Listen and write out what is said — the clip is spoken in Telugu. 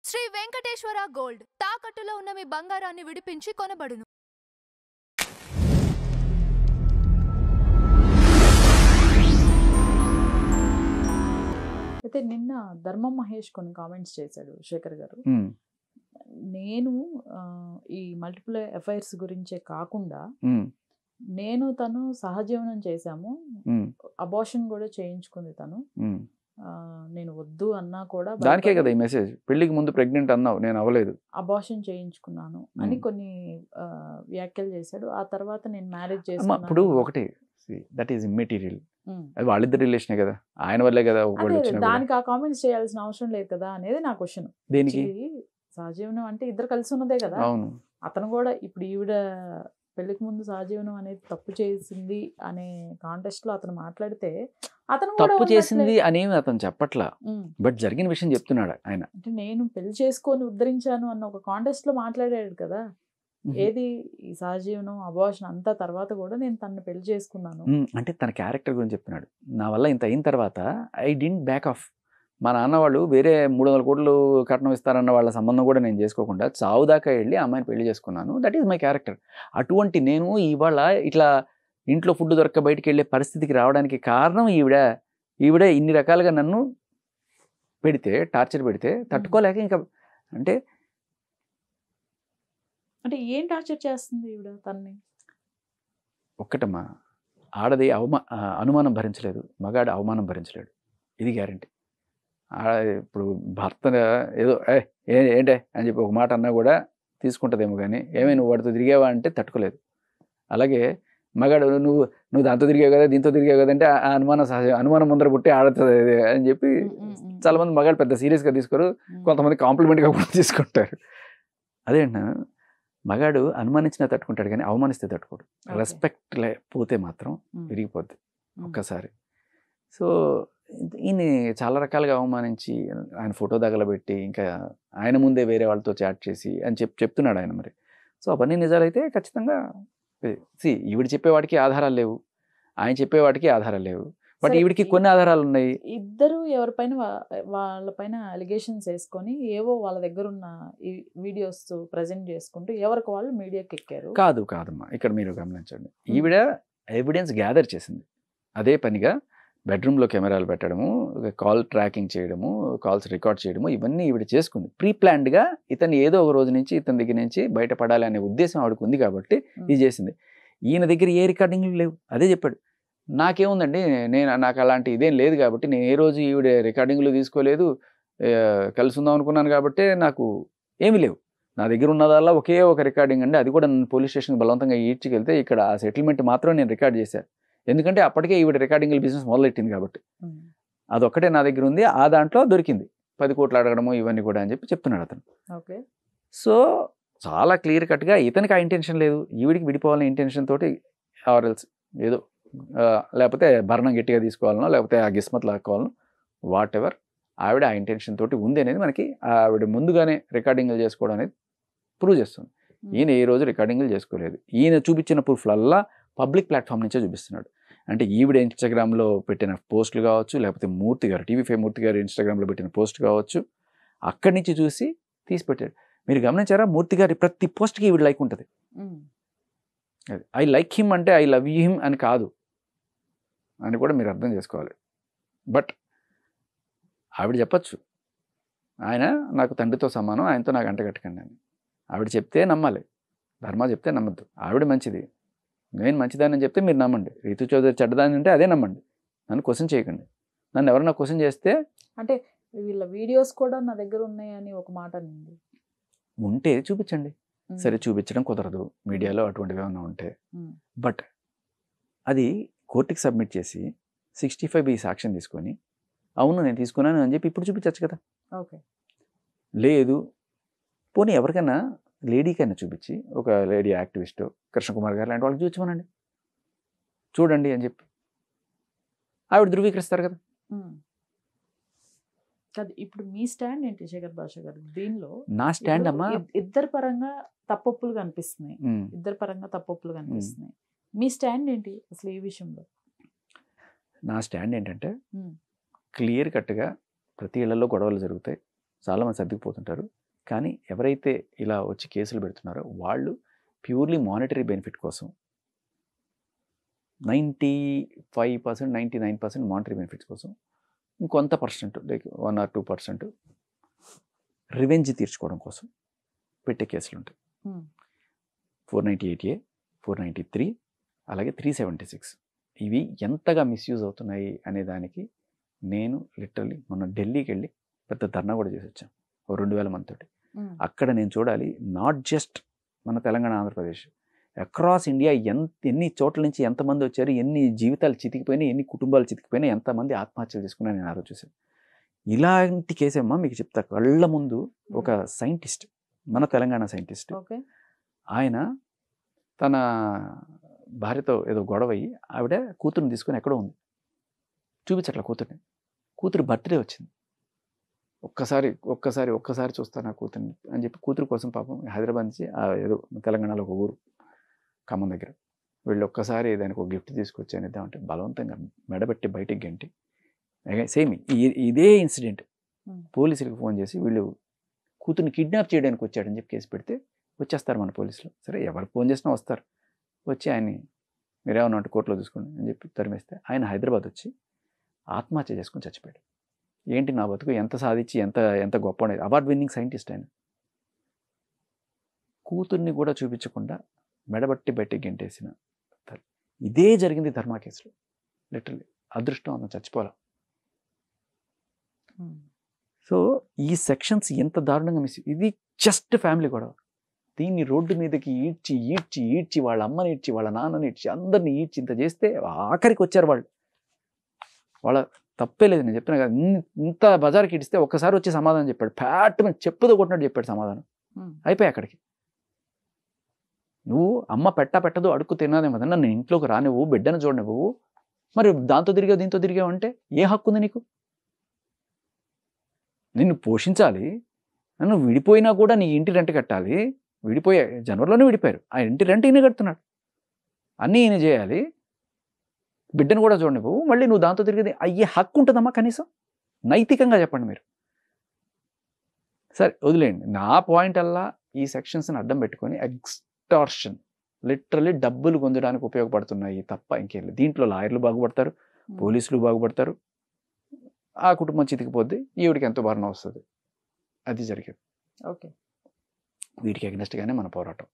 శ్రీ వెంకటేశ్వర గోల్డ్ తాకట్టులో ఉన్న మీ బంగారాన్ని విడిపించి కొనబడును. అయితే నిన్న ధర్మం మహేష్ కొన్ని కామెంట్స్ చేశాడు శేఖర్ గారు. నేను ఈ మల్టిపుల్ ఎఫ్ఐఆర్స్ గురించే కాకుండా నేను తను సహజీవనం చేశాము, అబార్షన్ కూడా చేయించుకుంది తను, నేను వద్దు అన్నా కూడా దానికే కదా ఈ మెసేజ్. పెళ్లికి ముందు ప్రెగ్నెంట్ అన్నావు, నేను అవ్వలేదు, అబార్షన్ చేయించుకున్నాను అని కొన్ని వ్యాఖ్యలు చేశాడు. ఆ తర్వాత నేను మ్యారేజ్ చేసుకున్నాను. ఇప్పుడు ఒకటి దట్ ఈస్ ఇమ్మెటీరియల్, అది వాళ్ళిద్దరు రిలేషనే కదా, ఆయన వల్లే కదా. దానికి ఆ కామెంట్స్ చేయాల్సిన అవసరం లేదు కదా అనేది నా క్వశ్చన్. దేనికి? సహజీవనం అంటే ఇద్దరు కలిసి ఉన్నదే కదా. అవును, అతను కూడా ఇప్పుడు ఈవిడ పెళ్లికి ముందు సహజీవనం అనేది తప్పు చేసింది అనే కాంటెస్ట్ లో అతను మాట్లాడితే అతను తప్పు చేసింది అనేమి అతను చెప్పట్లా, బట్ జరిగిన విషయం చెప్తున్నాడు ఆయన. అంటే నేను పెళ్లి చేసుకొని ఉద్ధరించాను అన్న ఒక కాంటెస్ట్ లో మాట్లాడాడు కదా. ఏది ఈ సహజీవనం అబార్షన్ అంతా తర్వాత కూడా నేను తనని పెళ్లి చేసుకున్నాను అంటే తన క్యారెక్టర్ గురించి చెప్తున్నాడు. నా వల్ల ఇంత అయిన తర్వాత ఐ డింట్ బ్యాక్ ఆఫ్. మా నాన్న వాళ్ళు వేరే 300 కోట్లు కట్నం ఇస్తారన్న వాళ్ళ సంబంధం కూడా నేను చేసుకోకుండా చావు దాకా వెళ్ళి అమ్మాయిని పెళ్లి చేసుకున్నాను. That is my character. అటువంటి నేను ఇవాళ ఇట్లా ఇంట్లో ఫుడ్ దొరక్క బయటికి వెళ్ళే పరిస్థితికి రావడానికి కారణం ఈవిడ ఇన్ని రకాలుగా నన్ను పెడితే, టార్చర్ పెడితే తట్టుకోలేక ఇంకా అంటే ఏం టార్చర్ చేస్తుంది ఈవిడ తనని? ఒక్కటమ్మా, ఆడది అనుమానం భరించలేదు, మగాడు అవమానం భరించలేడు, ఇది గ్యారంటీ. ఇప్పుడు భర్త ఏదో ఏంటే అని చెప్పి ఒక మాట అన్నా కూడా తీసుకుంటుందేమో, కానీ ఏమైనా నువ్వు వాడితో తిరిగావా అంటే తట్టుకోలేదు. అలాగే మగాడు నువ్వు దాంతో తిరిగావు కదా, దీంతో తిరిగావు కదా అంటే ఆ అనుమానం ముందర పుట్టి ఆడుతుంది అని చెప్పి చాలా మంది మగాడు పెద్ద సీరియస్గా తీసుకోరు, కొంతమంది కాంప్లిమెంట్గా కూడా తీసుకుంటారు. అదేంట, మగాడు అనుమానించినా తట్టుకుంటాడు కానీ అవమానిస్తే తట్టుకోడు. రెస్పెక్ట్ పోతే మాత్రం విరిగిపోద్ది ఒక్కసారి. సో ఈయన చాలా రకాలుగా అవమానించి ఆయన ఫోటో తగలబెట్టి ఇంకా ఆయన ముందే వేరే వాళ్ళతో చాట్ చేసి అని చెప్తున్నాడు ఆయన. మరి సో అవన్నీ నిజాలైతే ఖచ్చితంగా ఈవిడ చెప్పేవాడికి ఆధారాలు లేవు, ఆయన చెప్పేవాడికి ఆధారాలు లేవు, బట్ ఈవిడికి కొన్ని ఆధారాలు ఉన్నాయి. ఇద్దరు ఎవరిపైన వాళ్ళపైన అలిగేషన్స్ వేసుకొని ఏవో వాళ్ళ దగ్గర ఉన్న ఈ వీడియోస్ ప్రజెంట్ చేసుకుంటూ ఎవరికి వాళ్ళు మీడియాకి ఎక్కారు. కాదమ్మా, ఇక్కడ మీరు గమనించండి, ఈవిడ ఎవిడెన్స్ గ్యాదర్ చేసింది. అదే పనిగా బెడ్రూమ్లో కెమెరాలు పెట్టడము, కాల్ ట్రాకింగ్ చేయడము, కాల్స్ రికార్డ్ చేయడము, ఇవన్నీ ఈవిడ చేసుకుంది. ప్రీ ప్లాన్డ్గా ఇతను ఏదో ఒక రోజు నుంచి ఇతని దగ్గర నుంచి బయటపడాలి అనే ఉద్దేశం ఆవిడకు ఉంది కాబట్టి ఇది చేసింది. ఈయన దగ్గర ఏ రికార్డింగ్లు లేవు, అదే చెప్పాడు. నాకేముందండి, నాకు అలాంటి ఇదేం లేదు కాబట్టి నేను ఏ రోజు ఈవిడ రికార్డింగ్లు తీసుకోలేదు, కలిసి ఉందాం అనుకున్నాను కాబట్టి నాకు ఏమీ లేవు. నా దగ్గర ఉన్నదల్లా ఒకే ఒక రికార్డింగ్ అండి, అది కూడా నన్ను పోలీస్ స్టేషన్కి బలవంతంగా ఈడ్చుకెళ్తే ఇక్కడ ఆ సెటిల్మెంట్ మాత్రం నేను రికార్డ్ చేశాను. ఎందుకంటే అప్పటికే ఈవిడ రికార్డింగ్ల బిజినెస్ మొదలెట్టింది కాబట్టి అదొక్కటే నా దగ్గర ఉంది, ఆ దాంట్లో దొరికింది 10 కోట్లు అడగడము ఇవన్నీ కూడా అని చెప్తున్నాడు అతను. సో చాలా క్లియర్ కట్గా ఇతనికి ఆ ఇంటెన్షన్ లేదు, ఈవిడికి విడిపోవాలనే ఇంటెన్షన్ తోటి ఆర్ఎల్స్ ఏదో లేకపోతే భరణం గట్టిగా తీసుకోవాలనో లేకపోతే ఆ గిస్మత్ లాక్కోవాలనో వాట్ ఎవర్ ఆవిడ ఆ ఇంటెన్షన్ తోటి ఉంది అనేది మనకి ఆవిడ ముందుగానే రికార్డింగ్లు చేసుకోవడం అనేది ప్రూవ్ చేస్తుంది. ఈయన ఏ రోజు రికార్డింగ్లు చేసుకోలేదు. ఈయన చూపించిన ప్రూఫ్లల్లా పబ్లిక్ ప్లాట్ఫామ్ నుంచే చూపిస్తున్నాడు. అంటే ఈవిడ ఇన్స్టాగ్రామ్లో పెట్టిన పోస్టులు కావచ్చు, లేకపోతే మూర్తి గారు TV5 మూర్తి గారు ఇన్స్టాగ్రామ్లో పెట్టిన పోస్ట్ కావచ్చు, అక్కడి నుంచి చూసి తీసి పెట్టాడు. మీరు గమనించారా, మూర్తి గారి ప్రతి పోస్ట్కి ఈవిడ లైక్ ఉంటుంది. ఐ లైక్ హిమ్ అంటే ఐ లవ్ యూ హిమ్ అని కాదు అని కూడా మీరు అర్థం చేసుకోవాలి. బట్ ఆవిడ చెప్పచ్చు, ఆయన నాకు తండ్రితో సమానం, ఆయనతో నాకు అంటగట్టకండి అని. ఆవిడ చెప్తే నమ్మాలి, ధర్మ చెప్తే నమ్మద్దు. ఆవిడ మంచిది, నేను మంచిదాన్ని చెప్తే మీరు నమ్మండి. రీతు చౌదరి చెడ్డదాన్ని అంటే అదే నమ్మండి, నన్ను క్వశ్చన్ చేయకండి. నన్ను ఎవరన్నా క్వశ్చన్ చేస్తే అంటే వీళ్ళ వీడియోస్ కూడా నా దగ్గర ఉన్నాయని ఒక మాట ఉంటే చూపించండి. సరే, చూపించడం కుదరదు మీడియాలో అటువంటివి ఏమైనా ఉంటే, బట్ అది కోర్టుకి సబ్మిట్ చేసి 65B సాక్ష్యం తీసుకొని అవును నేను తీసుకున్నాను అని చెప్పి ఇప్పుడు చూపించచ్చు కదా. లేదు, పోనీ ఎవరికైనా లేడీకైనా చూపించి, ఒక లేడీ యాక్టివిస్ట్ కృష్ణకుమార్ గారు లాంటి వాళ్ళకి చూపించమనండి, చూడండి అని చెప్పి ఆవిడ ధృవీకరిస్తారు కదా. ఇప్పుడు మీ స్టాండ్ ఏంటి శేఖర్ భాష గారు దీనిలో? నా స్టాండ్ అమ్మా, ఇద్దరు పరంగా తప్పొప్పులు కనిపిస్తున్నాయి, మీ స్టాండ్ ఏంటి అసలు ఈ విషయంలో? నా స్టాండ్ ఏంటంటే క్లియర్ కట్గా ప్రతి ఇళ్లలో గొడవలు జరుగుతాయి, చాలామంది సర్దుకుపోతుంటారు. కానీ ఎవరైతే ఇలా వచ్చి కేసులు పెడుతున్నారో వాళ్ళు ప్యూర్లీ మానిటరీ బెనిఫిట్ కోసం 95%, 99% మానిటరీ బెనిఫిట్స్ కోసం ఇంకొంత పర్సెంట్ లైక్ 1 or 2% రివెంజ్ తీర్చుకోవడం కోసం పెట్టే కేసులు ఉంటాయి. 498A, 493, అలాగే 376 ఇవి ఎంతగా మిస్యూజ్ అవుతున్నాయి అనే దానికి నేను లిటరల్లీ మొన్న ఢిల్లీకి వెళ్ళి పెద్ద ధర్నా కూడా చేసి వచ్చాను 2000 మందితోటి. అక్కడ నేను చూడాలి నాట్ జస్ట్ మన తెలంగాణ, ఆంధ్రప్రదేశ్, అక్రాస్ ఇండియా ఎన్ని చోట్ల నుంచి ఎంతమంది వచ్చారు, ఎన్ని జీవితాలు చితికిపోయినాయి, ఎన్ని కుటుంబాలు చితికిపోయినాయి, ఎంతమంది ఆత్మహత్యలు చేసుకున్నా నేను ఆలోచిస్తాను. ఇలాంటి కేసేమ్మా మీకు చెప్తా. కళ్ళ ముందు ఒక సైంటిస్ట్, మన తెలంగాణ సైంటిస్ట్, ఆయన తన భార్యతో ఏదో గొడవ అయ్యి ఆవిడ కూతురుని తీసుకొని ఎక్కడో ఉంది, చూపించట్ల కూతురు బర్త్డే వచ్చింది. ఒక్కసారి చూస్తాను ఆ కూతుర్ని అని చెప్పి కూతురు కోసం పాపం హైదరాబాద్ నుంచి ఏదో తెలంగాణలో ఒక ఊరు ఖమ్మం దగ్గర వీళ్ళు ఒక్కసారి దానికి ఒక గిఫ్ట్ తీసుకొచ్చాను ఇద్దామంటే బలవంతంగా మెడబెట్టి బయటికి గంటి సేమ్ ఇదే ఇన్సిడెంట్ పోలీసులకు ఫోన్ చేసి వీళ్ళు కూతుర్ని కిడ్నాప్ చేయడానికి వచ్చాడని చెప్పి కేసు పెడితే వచ్చేస్తారు మన పోలీసులు. సరే ఎవరు ఫోన్ చేసినా వస్తారు, వచ్చి ఆయన్ని మీరేమన్నా అంటే కోర్టులో చూసుకోండి అని చెప్పి తరిమేస్తే ఆయన హైదరాబాద్ వచ్చి ఆత్మహత్య చేసుకొని చచ్చిపోయాడు. ఏంటి నా బతుకు, ఎంత సాధించి ఎంత గొప్ప అనేది. అవార్డ్ విన్నింగ్ సైంటిస్ట్ ఆయన. కూతుర్ని కూడా చూపించకుండా మెడబట్టి బయటికి గెంటేసిన ఇదే జరిగింది ధర్మా కేసులో. లిటరల్లీ అదృష్టం అన్న చచ్చిపోలే. సో ఈ సెక్షన్స్ ఎంత దారుణంగా మిస్. ఇది జస్ట్ ఫ్యామిలీ గొడవ. దీన్ని రోడ్డు మీదకి ఈడ్చి వాళ్ళ అమ్మని ఈడ్చి వాళ్ళ నాన్నని ఈడ్చి అందరిని ఈడ్చి ఇంత చేస్తే ఆఖరికి వచ్చారు వాళ్ళు. వాళ్ళ తప్పే లేదు, నేను చెప్తున్నా కదా. ఇంత బజార్కి ఇడిస్తే ఒక్కసారి వచ్చి సమాధానం చెప్పాడు. ఫ్యాట్ మీద చెప్పుతో కొట్టినట్టు చెప్పాడు సమాధానం. అయిపోయి అక్కడికి. నువ్వు అమ్మ పెట్టదు అడుక్కు తిన్నాదే కదా, నన్ను ఇంట్లోకి రానివ్వు, బిడ్డను చూడనివ్వు, మరి దాంతో తిరిగావు దీంతో తిరిగావు అంటే ఏ హక్కు ఉంది నీకు? నిన్ను పోషించాలి, నన్ను విడిపోయినా కూడా నీ ఇంటి రెంట్ కట్టాలి. జనవరిలోనే విడిపోయారు, ఆ ఇంటి రెంట్ ఈయన కడుతున్నాడు, అన్నీ ఈయన చేయాలి, బిడ్డను కూడా చూడనివ్వు, మళ్ళీ నువ్వు దాంతో తిరిగేది అయ్యే హక్కు ఉంటుందమ్మా కనీసం? నైతికంగా చెప్పండి మీరు. సరే వదిలేయండి. నా పాయింట్ అల్లా ఈ సెక్షన్స్ని అడ్డం పెట్టుకొని ఎక్స్టార్షన్, లిటరల్లీ డబ్బులు పొందడానికి ఉపయోగపడుతున్నాయి తప్ప ఇంకేం లేదు. దీంట్లో లాయర్లు బాగుపడతారు, పోలీసులు బాగుపడతారు, ఆ కుటుంబం చితికిపోద్ది, ఈవిడికి ఎంతో భరణం వస్తుంది. అది జరిగేది. ఓకే, వీటికి అగ్నెస్ట్గానే మన పోరాటం.